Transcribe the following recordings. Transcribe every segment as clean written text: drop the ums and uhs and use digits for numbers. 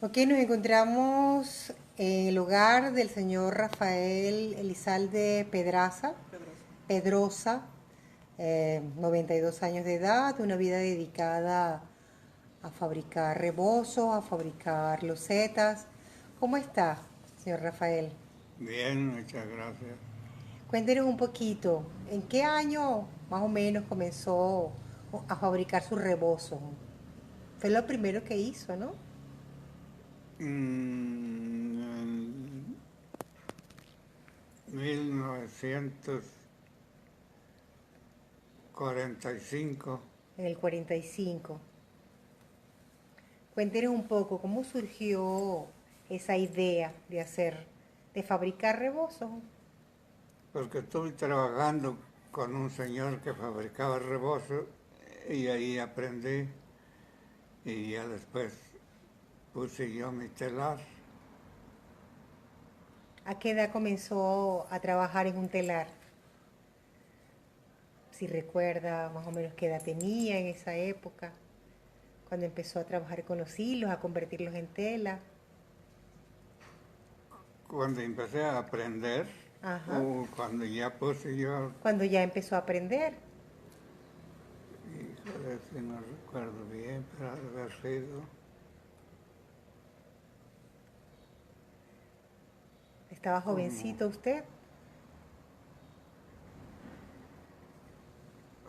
Ok, nos encontramos en el hogar del señor Rafael Elizalde Pedrosa, 92 años de edad, una vida dedicada a fabricar rebozos, a fabricar losetas. ¿Cómo está, señor Rafael? Bien, muchas gracias. Cuéntenos un poquito, ¿en qué año más o menos comenzó a fabricar sus rebozos? Fue lo primero que hizo, ¿no? En 1945, En el 45. Cuéntenos un poco cómo surgió esa idea de fabricar rebozos. porque estuve trabajando con un señor que fabricaba rebozos y ahí aprendí y ya después puse yo mi telar. ¿A qué edad comenzó a trabajar en un telar? Si recuerda más o menos qué edad tenía en esa época, cuando empezó a trabajar con los hilos, a convertirlos en tela. Cuando empecé a aprender, Ajá. o cuando ya puse yo, Cuando ya empezó a aprender. híjole, si no recuerdo bien, pero ha de haber sido, Estaba como, jovencito usted.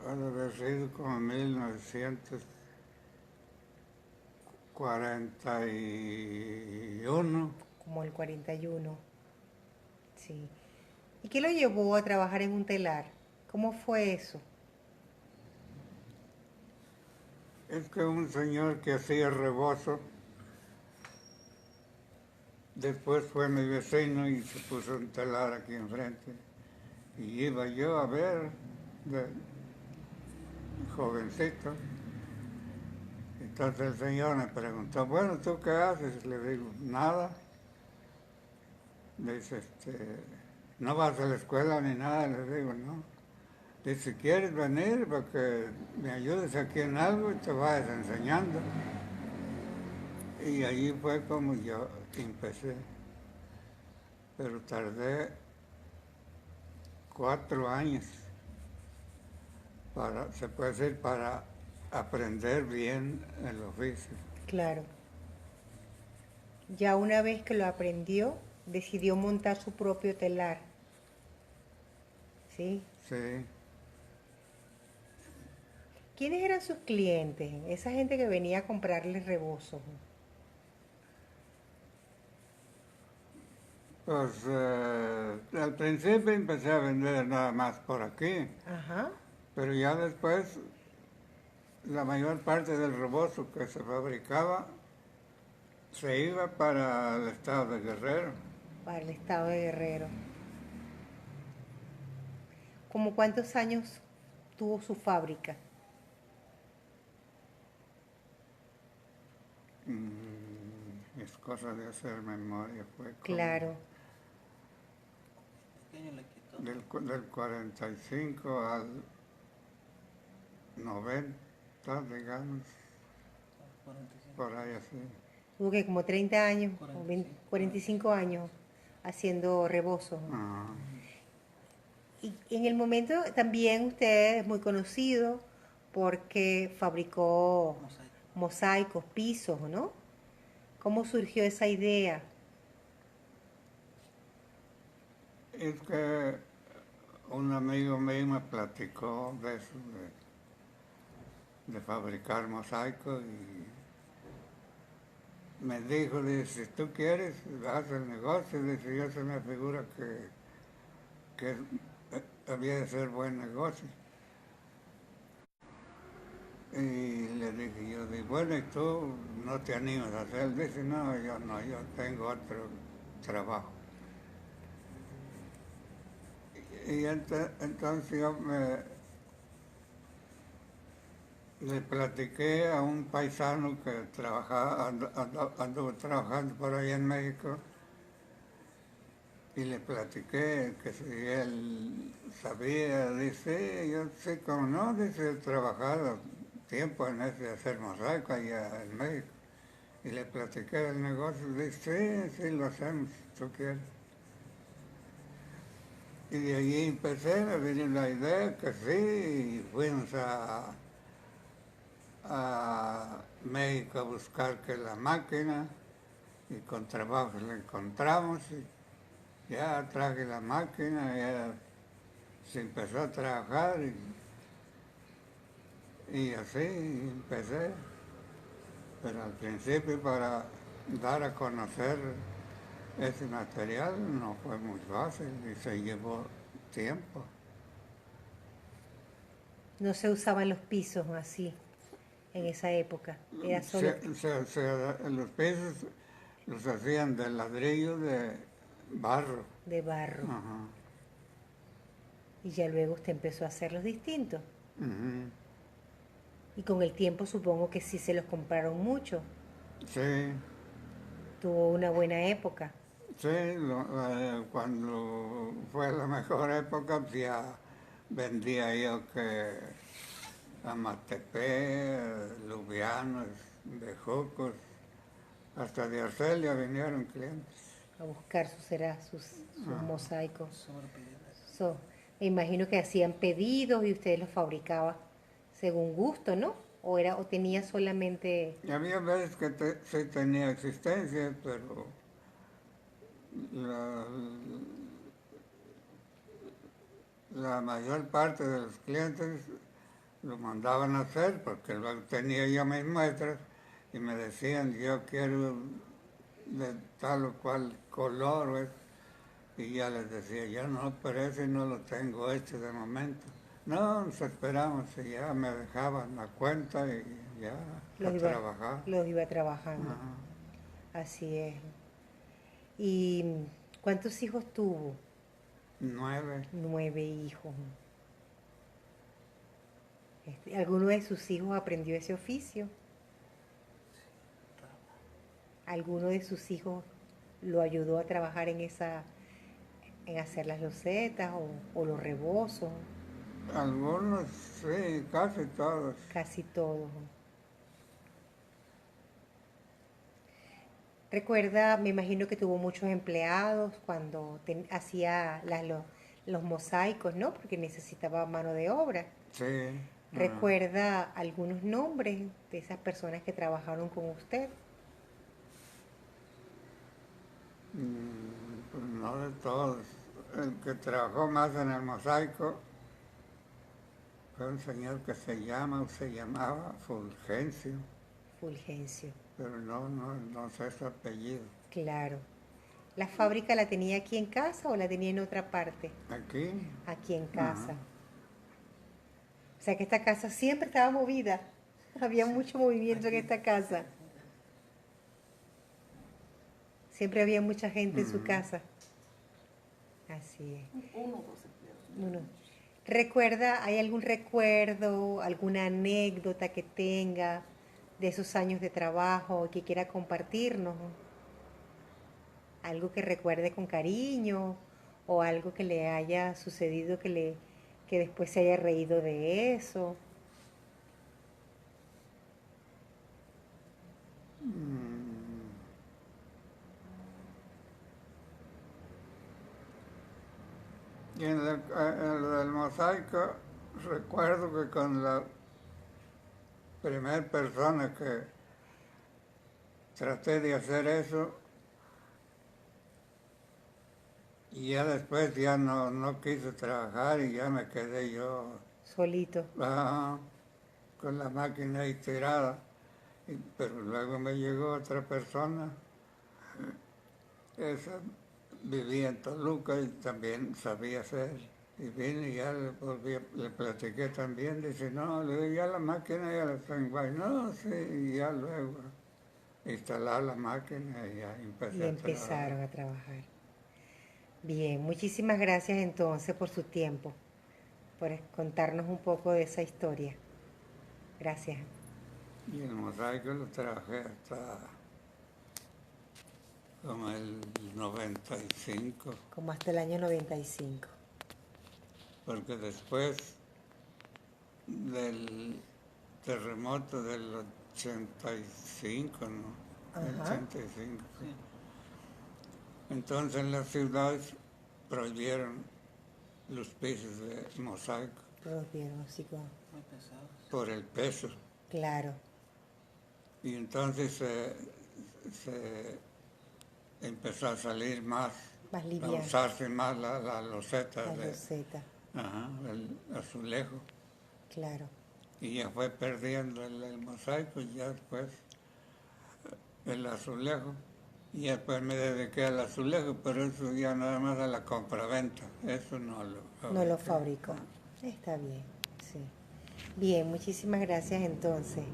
ha de haber sido como 1941. Como el 41. Sí. ¿Y qué lo llevó a trabajar en un telar? ¿Cómo fue eso? Es que un señor que hacía rebozo, después fue mi vecino y se puso un telar aquí enfrente. Y iba yo a ver, de jovencito. Entonces el señor me preguntó, bueno, ¿tú qué haces? Le digo, nada. Dice, no vas a la escuela ni nada. Le digo, no. Dice, si quieres venir para que me ayudes aquí en algo y te vayas enseñando. Y allí fue como yo empecé. Pero tardé 4 años para, se puede decir, para aprender bien el oficio. Claro. Ya una vez que lo aprendió, decidió montar su propio telar, ¿sí? Sí, ¿Quiénes eran sus clientes? Esa gente que venía a comprarles rebozos. pues al principio empecé a vender nada más por aquí, Ajá. pero ya después la mayor parte del rebozo que se fabricaba se iba para el estado de Guerrero. Para el estado de Guerrero. ¿Cómo cuántos años tuvo su fábrica? Es cosa de hacer memoria, fue como Claro. del 45 al 90, digamos, por ahí así. Tuvo que como 30 años, o 20, 45 años haciendo rebozos. Ah, Y en el momento también usted es muy conocido porque fabricó mosaicos, pisos, ¿no? ¿Cómo surgió esa idea? es que un amigo mío me platicó de eso, de fabricar mosaicos y me dijo, dice, si tú quieres, haz el negocio, dice, yo se me figura que había de ser buen negocio. Y le dije, yo dije, bueno, ¿y tú no te animas a hacer? Dice, no, yo tengo otro trabajo. Y entonces yo le platiqué a un paisano que trabajaba, anduvo trabajando por ahí en México, y le platiqué que si él sabía, dice, sí, yo sé cómo no, dice, he trabajado tiempo en ese hacer mosaico allá en México. Y le platiqué del negocio, dice, sí, sí, lo hacemos, si tú quieres. Y de allí empecé, me vino la idea que sí, y fuimos a México a buscar que la máquina, y con trabajo la encontramos, y ya traje la máquina, ya se empezó a trabajar, y así empecé. Pero al principio para dar a conocer ese material no fue muy fácil y se llevó tiempo. No se usaban los pisos así en esa época. Era solo Los pisos los hacían de ladrillo de barro. de barro. Ajá. Y ya luego usted empezó a hacerlos distintos. Ujú. Y con el tiempo supongo que sí se los compraron mucho. Sí, Tuvo una buena época. sí, cuando fue la mejor época, pues ya vendía yo que Amatepé, Lubianos, Bejucos, hasta de Arcelia vinieron clientes. A buscar sus Ah, mosaicos. So, me imagino que hacían pedidos y ustedes los fabricaban según gusto, ¿no? O tenía solamente y había veces que sí tenía existencia, pero la, la mayor parte de los clientes lo mandaban a hacer porque luego tenía yo mis muestras y me decían yo quiero de tal o cual color y ya les decía yo no, pero ese no lo tengo hecho de momento. No, nos esperamos y ya me dejaban la cuenta y ya a los iba, trabajar. los iba trabajando. Ajá. Así es. ¿Y cuántos hijos tuvo? 9. 9 hijos. ¿Alguno de sus hijos aprendió ese oficio? ¿Alguno de sus hijos lo ayudó a trabajar en hacer las losetas o los rebozos? Algunos, sí, casi todos. Casi todos. Recuerda, me imagino que tuvo muchos empleados cuando hacía los mosaicos, ¿no? Porque necesitaba mano de obra. Sí. ¿Recuerda algunos nombres de esas personas que trabajaron con usted? Pues no de todos. El que trabajó más en el mosaico fue un señor que se llama o se llamaba Fulgencio, Fulgencio, pero no sé su apellido. claro. ¿La fábrica la tenía aquí en casa o la tenía en otra parte? Aquí, Aquí en ajá. casa. O sea que esta casa siempre estaba movida. Había mucho movimiento en esta casa. Siempre había mucha gente en su Ujú. casa. Así es. Uno. ¿Recuerda, hay algún recuerdo, alguna anécdota que tenga de esos años de trabajo que quiera compartirnos? Algo que recuerde con cariño o algo que le haya sucedido que después se haya reído de eso. Mm. Y en lo del mosaico, recuerdo que con la primera persona que traté de hacer eso, y ya después ya no quise trabajar y ya me quedé yo Solito. ah, con la máquina ahí tirada. Pero luego me llegó otra persona, esa vivía en Toluca y también sabía hacer. Y vine y ya le platiqué también, dice, no, le digo, ya la máquina ya la tengo ahí. No, sí, y ya luego instalar la máquina y ya Y empecé a trabajar. empezaron a trabajar. Bien, muchísimas gracias entonces por su tiempo, por contarnos un poco de esa historia. Gracias. Y el mosaico lo trabajé hasta como el 95, Como hasta el año 95. porque después del terremoto del 85, ¿no? el Ajá. 85. Sí. Entonces las ciudades prohibieron los pisos de mosaico Prohibieron, así como, Muy pesados. por el peso. claro, Y entonces se empezó a salir más, más a liviano, usarse más la loseta la loseta, el azulejo. claro. Y ya fue perdiendo el mosaico y ya después el azulejo. Y después me dediqué al azulejo, pero eso ya nada más a la compraventa. Eso no lo fabriqué. No lo fabricó. Está bien, sí. Bien, muchísimas gracias entonces.